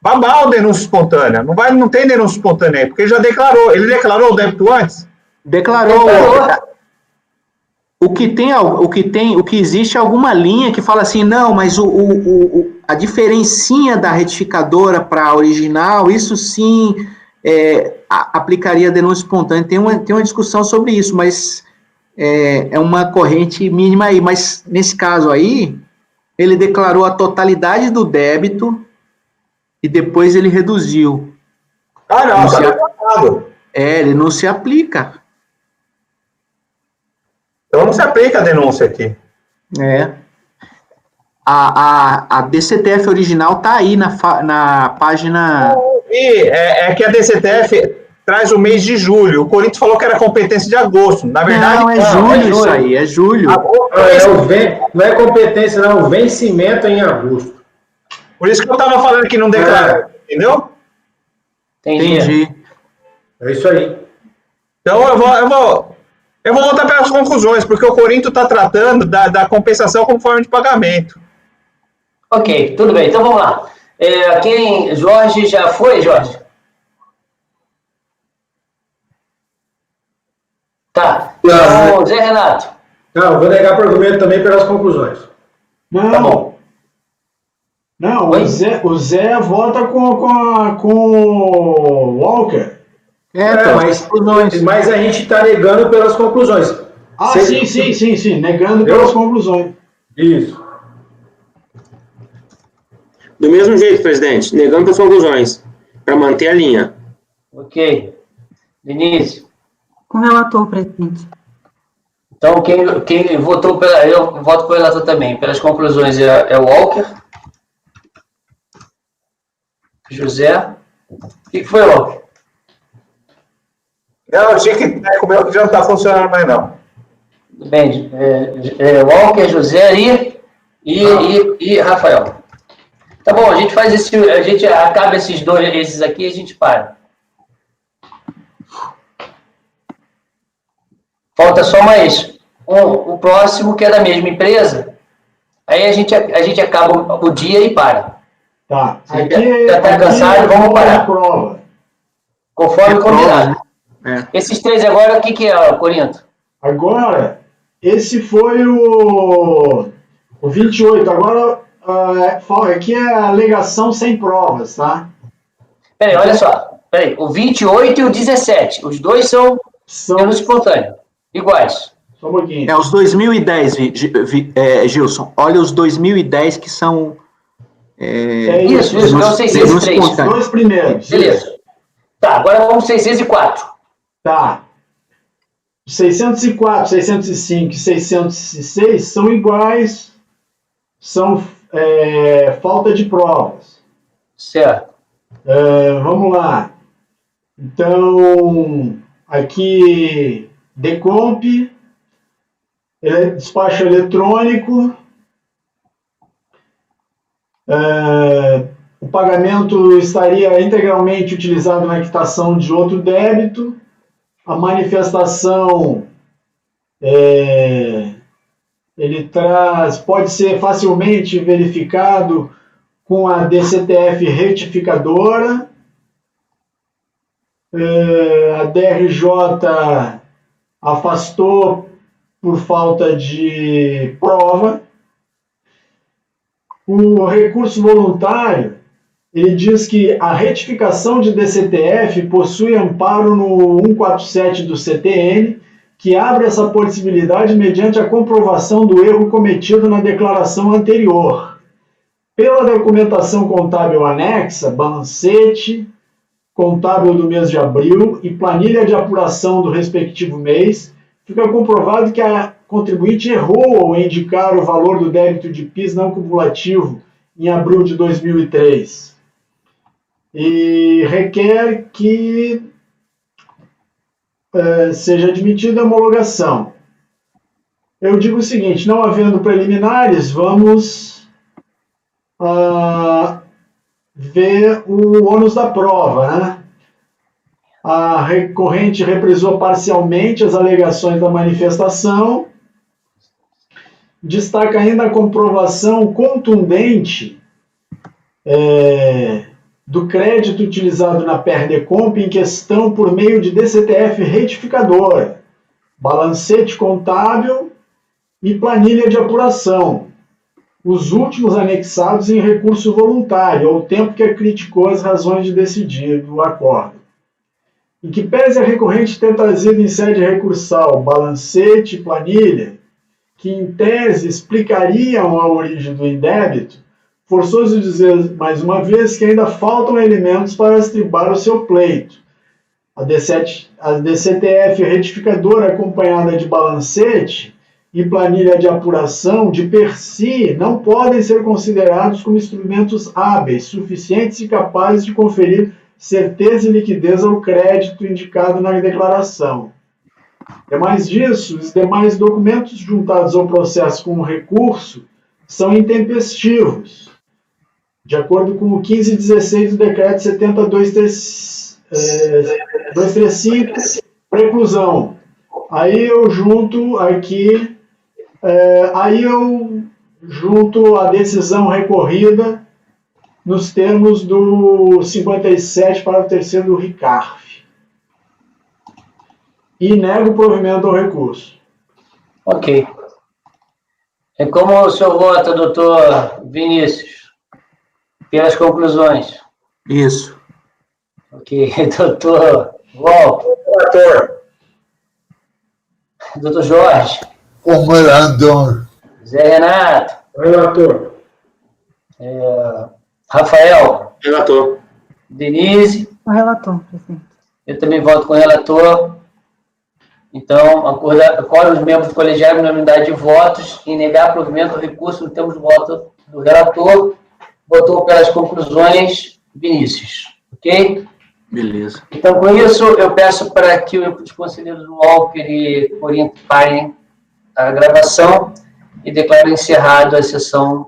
babau denúncia espontânea. Não tem denúncia espontânea aí, porque ele já declarou. Ele declarou o débito antes? Declarou. O que existe é alguma linha que fala assim, não, mas a diferencinha da retificadora para a original, isso sim aplicaria a denúncia espontânea. Tem uma discussão sobre isso, mas é uma corrente mínima aí. Mas nesse caso aí, ele declarou a totalidade do débito e depois ele reduziu. Ah, não, Não tá se- errado. ele não se aplica. Então não se aplica a denúncia aqui. A DCTF original tá aí na página. E é que a DCTF traz o mês de julho. O Corinthians falou que era competência de agosto. Na verdade, Não, é julho isso aí, é julho. Não é competência, não, o vencimento é em agosto. Por isso que eu estava falando que não declara, entendeu? Entendi. É isso aí. Então eu vou voltar para as conclusões, porque o Corinthians está tratando da compensação como forma de pagamento. Ok, tudo bem. Então vamos lá. Jorge já foi, Jorge? Tá. Então, Zé Renato. Não, eu vou negar por argumento também pelas conclusões. Não, Tá bom. não, Oi? o Zé vota com o Walker. Mas a gente está negando pelas conclusões. Ah, sim, negando Eu? pelas conclusões. Isso. Do mesmo jeito, presidente, negando pelas conclusões, para manter a linha. Ok. Denise. Com o relator, presidente. Então, quem votou eu voto com o relator também. Pelas conclusões é o Walker. José. O que foi, Walker? Não, eu tinha que comer o que já não está funcionando mais, não. Tudo bem. Walker, José e Rafael. Tá bom, a gente faz a gente acaba esses aqui e a gente para. Falta só mais o próximo, que é da mesma empresa. Aí a gente acaba o dia e para. Tá. Já tá cansado, vamos parar. Prova. Conforme combinado. né? Esses três agora, o que é, Corinto? Agora, esse foi o 28. Agora, aqui é a alegação sem provas, tá? Peraí, olha só. Peraí, o 28 e o 17. Os dois são denúncia espontânea. Iguais. Só um pouquinho. É os 2010, Gilson. Olha os 2010 que são. Isso, então 603. Os dois primeiros. Beleza. Tá, agora vamos 604. Tá. 604, 605 e 606 são iguais, são falta de provas. Certo. Vamos lá. Então, aqui, Decomp, despacho eletrônico, o pagamento estaria integralmente utilizado na quitação de outro débito, a manifestação ele pode ser facilmente verificado com a DCTF retificadora, a DRJ afastou por falta de prova. O recurso voluntário, ele diz que a retificação de DCTF possui amparo no 147 do CTN, que abre essa possibilidade mediante a comprovação do erro cometido na declaração anterior. Pela documentação contábil anexa, balancete contábil do mês de abril e planilha de apuração do respectivo mês, fica comprovado que a contribuinte errou ao indicar o valor do débito de PIS não cumulativo em abril de 2003 e requer que seja admitida a homologação. Eu digo o seguinte, não havendo preliminares, vamos ver o ônus da prova, né? A recorrente reprisou parcialmente as alegações da manifestação, destaca ainda a comprovação contundente do crédito utilizado na Perdecomp em questão por meio de DCTF retificadora, balancete contábil e planilha de apuração, os últimos anexados em recurso voluntário, ao tempo que criticou as razões de decidir do acordo. Em que pese a recorrente ter trazido em sede recursal balancete e planilha, que em tese explicariam a origem do indébito, forçoso dizer, mais uma vez, que ainda faltam elementos para estribar o seu pleito. A DCTF retificadora acompanhada de balancete e planilha de apuração, de per si, não podem ser considerados como instrumentos hábeis, suficientes e capazes de conferir certeza e liquidez ao crédito indicado na declaração. Demais disso, os demais documentos juntados ao processo com o recurso são intempestivos, de acordo com o 1516 do decreto 70235, preclusão. Aí eu junto aqui, a decisão recorrida nos termos do 57, parágrafo 3º do RICARF. E nego o provimento ao recurso. Ok. É como o senhor vota, doutor Vinícius? Pelas conclusões. Isso. Ok. Doutor Walter. Relator. Doutor Jorge. Como relator. Zé Renato. Relator. Rafael. Relator. Denise. O relator, presidente. Eu também voto com o relator. Então, acordo os membros do colegiado na unidade de votos em negar provimento ao recurso no termo de voto do relator. Votou pelas conclusões, Vinícius. Ok? Beleza. Então, com isso, eu peço para que os conselheiros Walker e Corinto parem a gravação e declarem encerrado a sessão